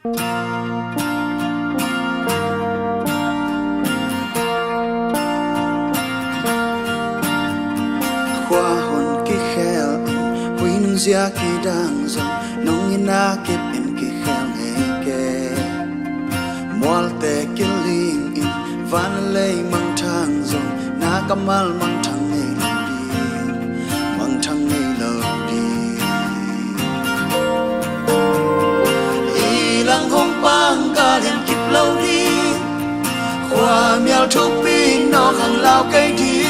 Khoa hồn ki khel huy nung zia ki dang zong nong ina ki pin ki khel nghe ke mual te ki ling in van lei mang thang zong na kamal mang thang nghe lo di ilang hong pang ka lian kip lâu đi khoa miao thúc pin nó khang lao cây đi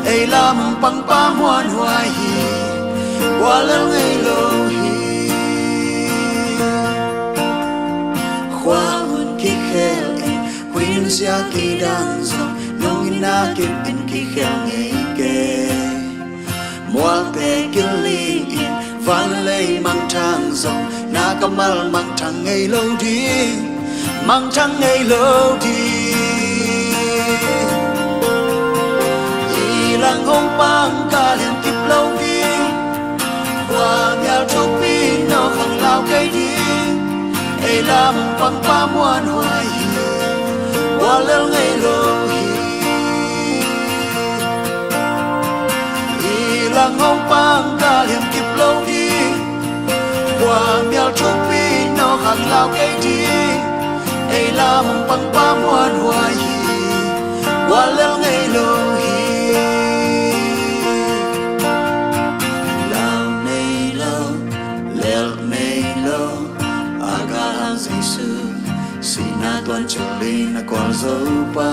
ai làm bằng pa muan hoài hi qua lăng ai lâu hi khoa hun ki khel queen sia ki dang zo nong ina ki pin ki khel ngay ke mual te ki ling in van lei mang thang zo na kamal mang thang ngay lâu đi mang thang ngay lâu đi lang hong pang ka lian kip lâu đi qua nhà trúc pin nó khang lao cây đi ai làm bằng pa muan hoài qua lâu ngày lâu lang hong pang ka lian kip lâu đi qua nhà trúc pin nó khang lao cây đi ai làm bằng pa muan hoài qua lâu ngày lâu Sina tuan chulin na kwal zopa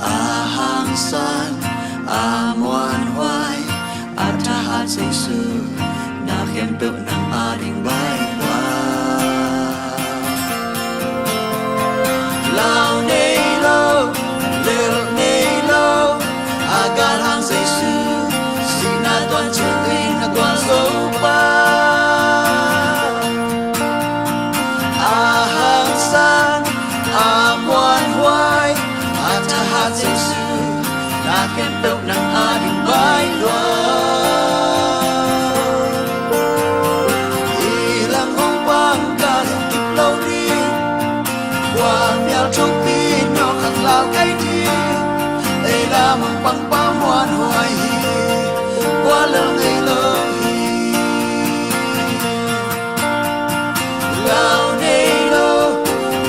ahang san amuan hoai atahat Giêsu na khem tự nang ading bai loa lao nei lo lel nei lo agar hang Giêsu sina tuan chulin na kwal zopa Giêsu na khen tụng nang ading bai loa ilang hong pang ka lian kip lâu đi qua miao trúc pin nó khang lao cây đi ai làm bằng pa muan hoài qua lâu ngày lâu lao nei lo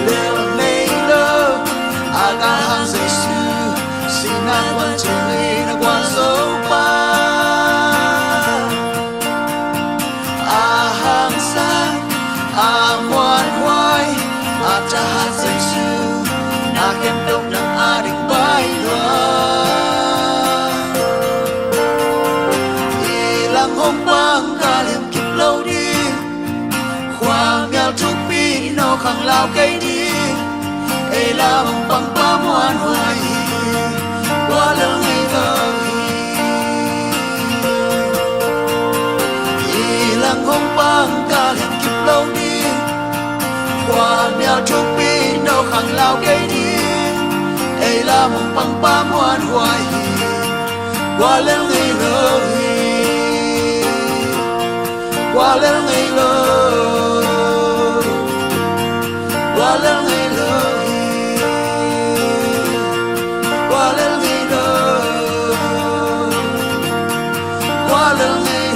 leo nei lo aga hang Giêsu Sina tuan chulin na kwal zopa ahang san amuan hoai atahat Giêsu na khem tụng nang ading bai loa ilang hong pang ka lian kip lâu đi khoa miao trúc pin nó khang lao cây đi ai làm bằng pa muan hoài qua lâu ngày lâu ilang hong pang ka lian kip lâu đi qua miao trúc pin nó khang lao cây đi ai làm bằng pa muan hoài qua lâu ngày lâu qua lâu ngày lâu qua lâu ngày lâu qua lâu ngày qua lâu ngày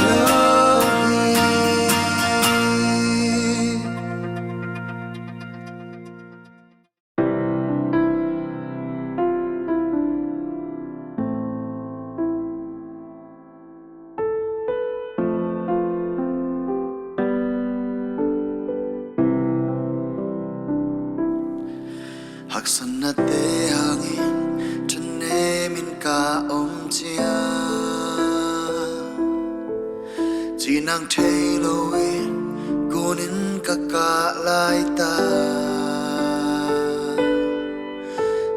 hak sana te hangin chane min ka om chia chỉ nang thei loin kunin ka ka lai ta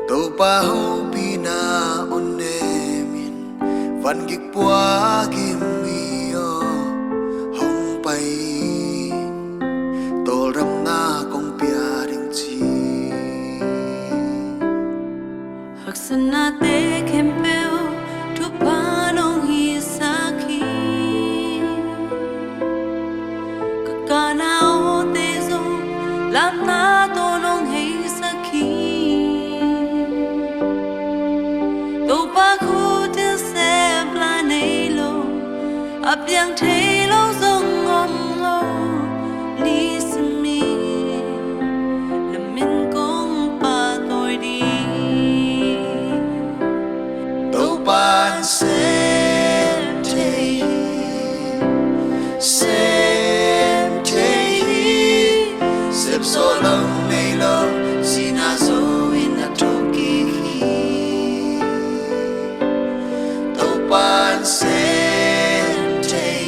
to pa ho pina onne min van gik pua kim mio hong pai tol ram na kong pia ding chi Haksana te kempeo tu panong hisaki cả nào tê dù làm na tô nông hay sakhi tô ba khu te se bla nei lo ap yang thei lo zong om lo ni smi na min kong pa toi đi đâu ban xem thấy xếp số lòng này lo xin à zo in a toki đâu ban xem thấy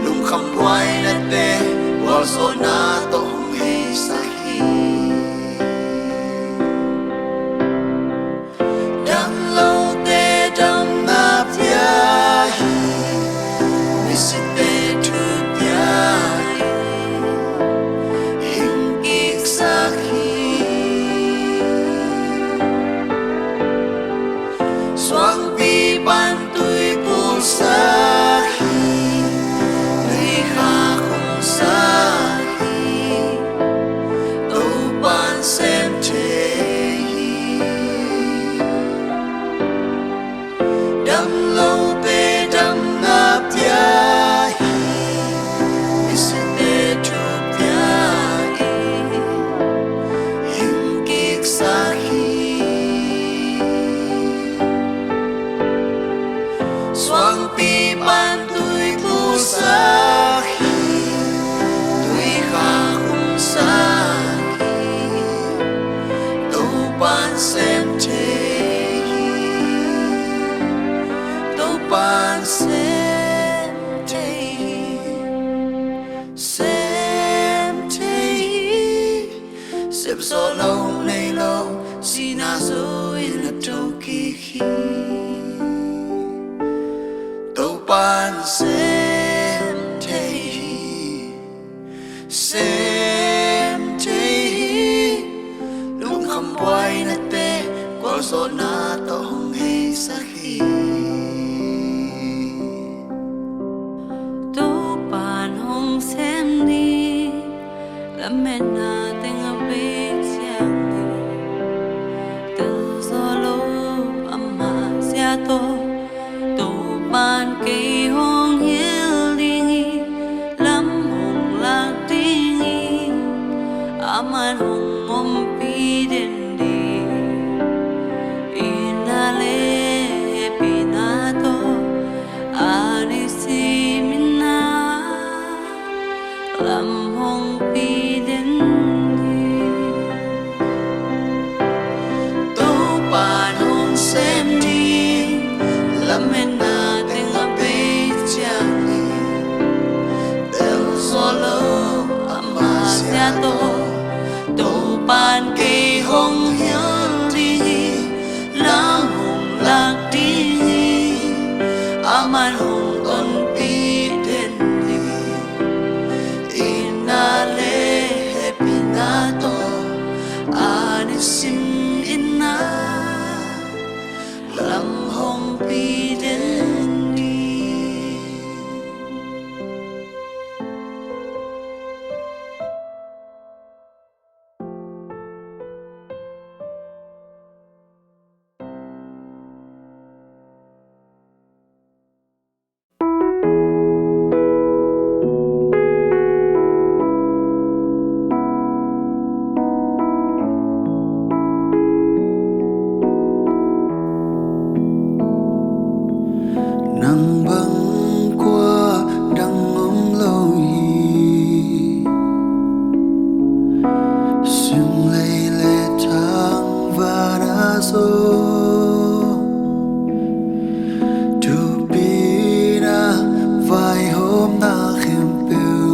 lung không quay na te wal so na to hong hei sahi đang lâu te đam na pia visit te tu pia hình ik sahi xoang pi ban tui pu sahi lui kha khung sahi đâu ban xem thế đam lâu te đam na pia visit te tu pia hình ik sahi xoang pi ban tui pu sahi tui kha khung sahi đâu ban xem thế đâu ban xem thấy xếp gió lâu này lâu xin à rồi là đâu kỳ khi đâu ban xem thấy lúc không quay na te qual so na to hong hei sahi tô pan hong xem đi la men na teng a be chiang đi từ gió lô amma sia tô tô pan cây hong hiel đi lam hong lạc đi aman hong om pi den đi inale pinato anisi minna lam hong pi den đi đâu ban hong xem đi làm em na tiếng a be chang đi del solo amasia to tô pan cây hong hiel đi lam hong lạc đi aman hong ton pi den đi inale pinato anisim inna lam hong pi den đi nắng băng qua đang ôm lâu hi sương lây lệ tháng và đã rồi tu pina vài hôm na khem piu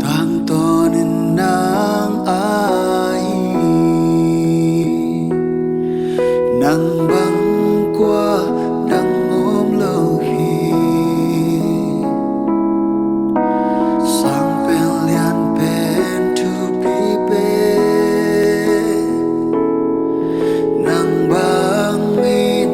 tang to nên nang ai nắng băng qua đang ôm lâu hi sang pen lian pen tu pi pe nắng băng min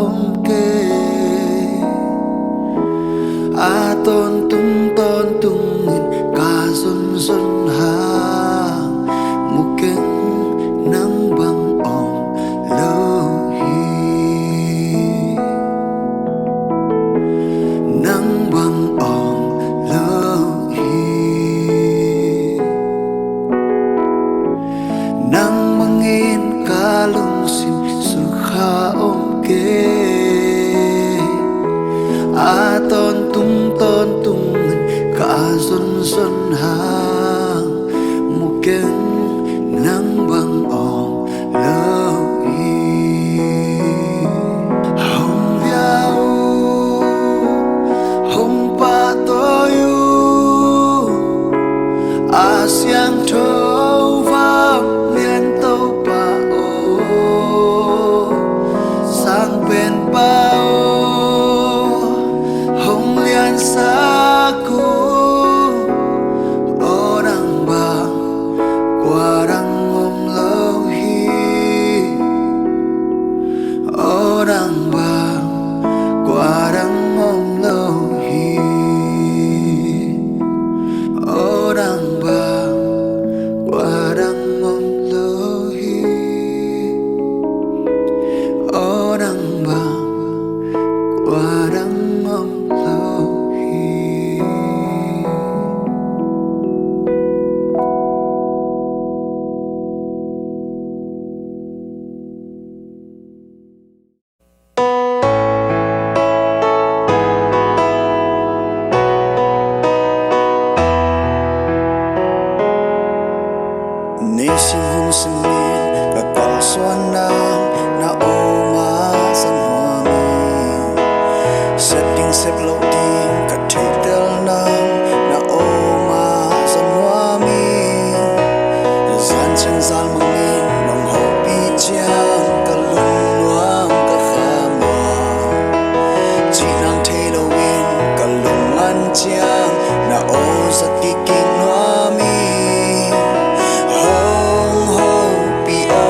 om kê a tôn tung nghìn ca xuân xuân hàng một cánh nắng bằng om lâu hi nắng bằng om lâu hi nắng bằng in ca lung sim su kha om kê a tôn tung cả xuân xuân hàng một cánh nắng bằng om lâu hi hồng liao hồng pa toyu a siang thâu va liên tâu pa o sang bên bao hồng liên sa ku orang bang warang om lâu hi orang bang warang om lâu hi orang bang warang om lâu hi orang bang warang om lâu hi. Ni sim hung sim min ka kwal suan nang na o ma san hoa mi setting sep lo ding ka thei tel nang na o ma san hoa mi zan chen zal mang min nong ho pi chiang ka lung luang ka kha ma chi nang thei lo win ka lung an chiang na o zat ki king hoa mi hong ho pi o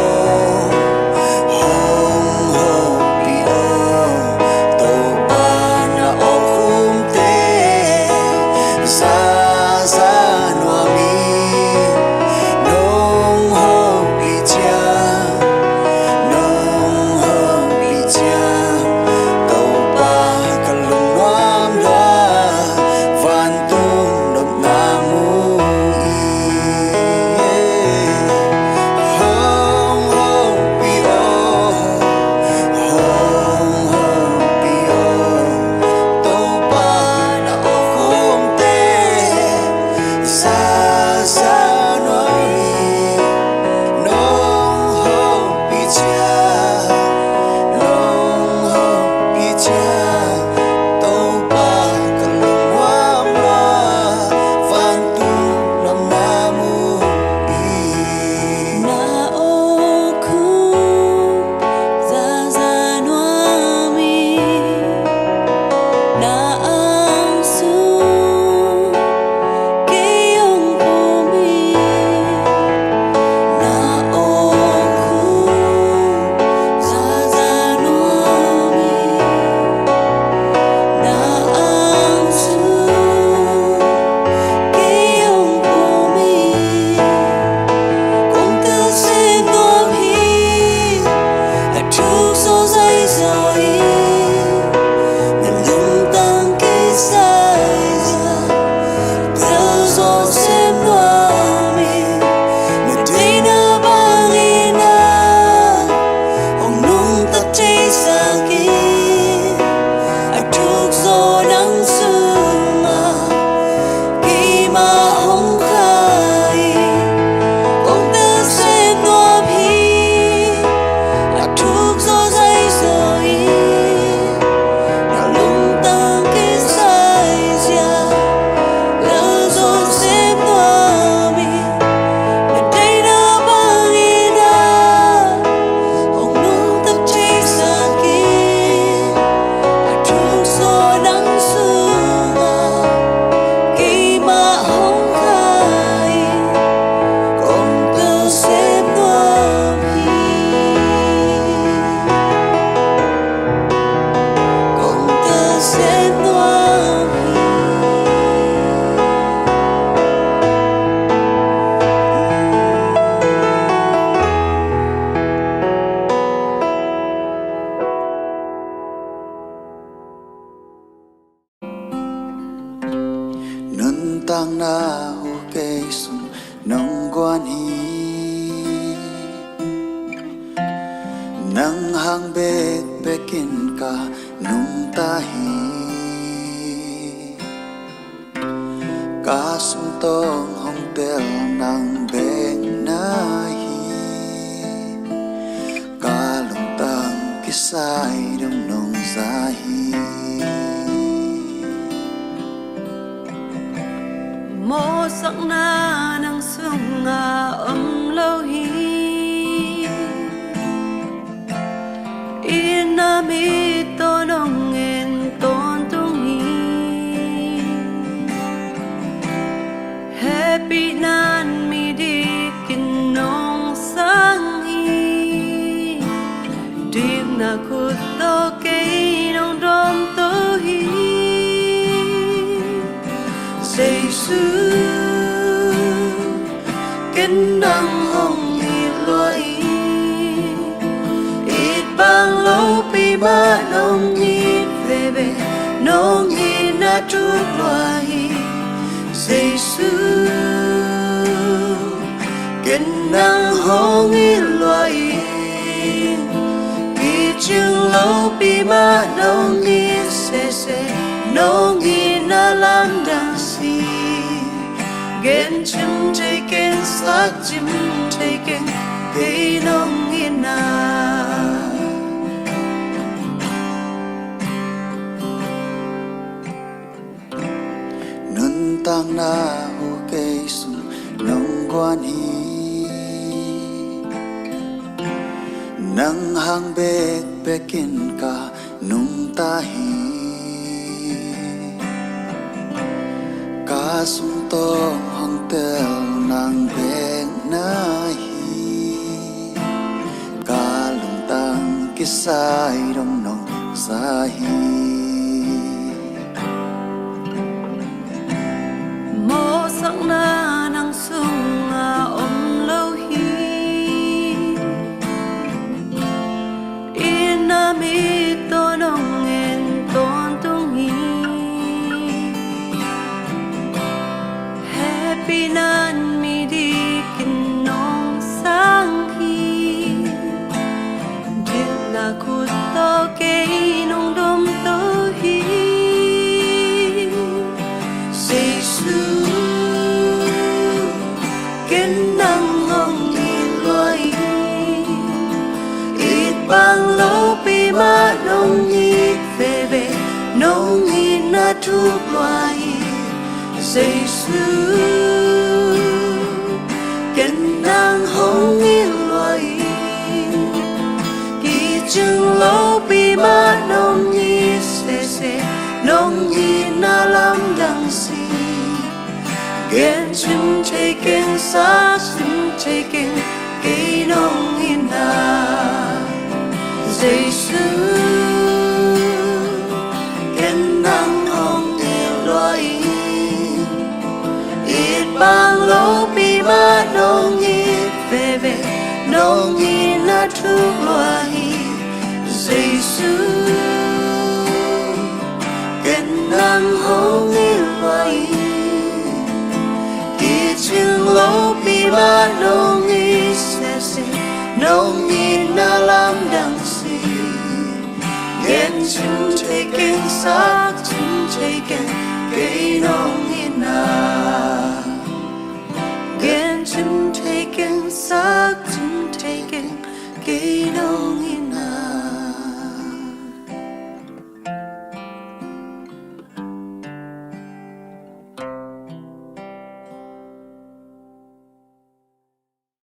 tang na hu ke sum nong quan hi nang hang bek bekin ka nung ta hi ka sum tong hong tel nang bek na hi ka lung tang kisai dong nong za hi mô sắc na nang sung nga lâu hi ina mi to nong en ton tung hi happy nan mi di kin nong sang hi dim na kut to ke nong dom to hi Giêsu kính đăng hồng nhiệt loài ít bang lâu pi ba nông nhiệt về về nông nhiệt na trút loài Giêsu kính đăng hồng nhiệt loài ít chừng lâu pi ba nông nhiệt se nông nhiệt na lam đăng si gen chim chạy gen sắc chim chạy gen cây nông yên na nun tang na hu ke sum nong quan hi nang hang bek bekin ka nung ta hi ka sum to hong tel nang bek na hi ka lung tang kisai dong nong sa hi mô sắc na nang sung nga lâu hi ina mi to nong en ton tung hi happy nan mi di kin nong sang hi din na kut to ke nong dom to hi Giêsu kính đăng hồng nhiệt loài ít bang lâu pi ma nông nhiệt về về nông nhiệt na trút loài Giêsu kính đăng hồng nhiệt loài ít chừng lâu pi ma nông nhiệt se nông nhiệt na lam đăng si gen chim chạy gen sa chim chạy gen cây nông yên na Giêsu kính đăng hồng nhiệt loài ít bang lâu pi ma nông nhiệt về về nông nhiệt na trút loài Giêsu kính đăng hồng nhiệt loài chừng lâu pi ba nông nhiệt se nông nhiệt na lam đăng si gen chim chạy gen sắc chim chạy gen cây nông yên na gen chim chạy gen sắc chim chạy gen cây nông yên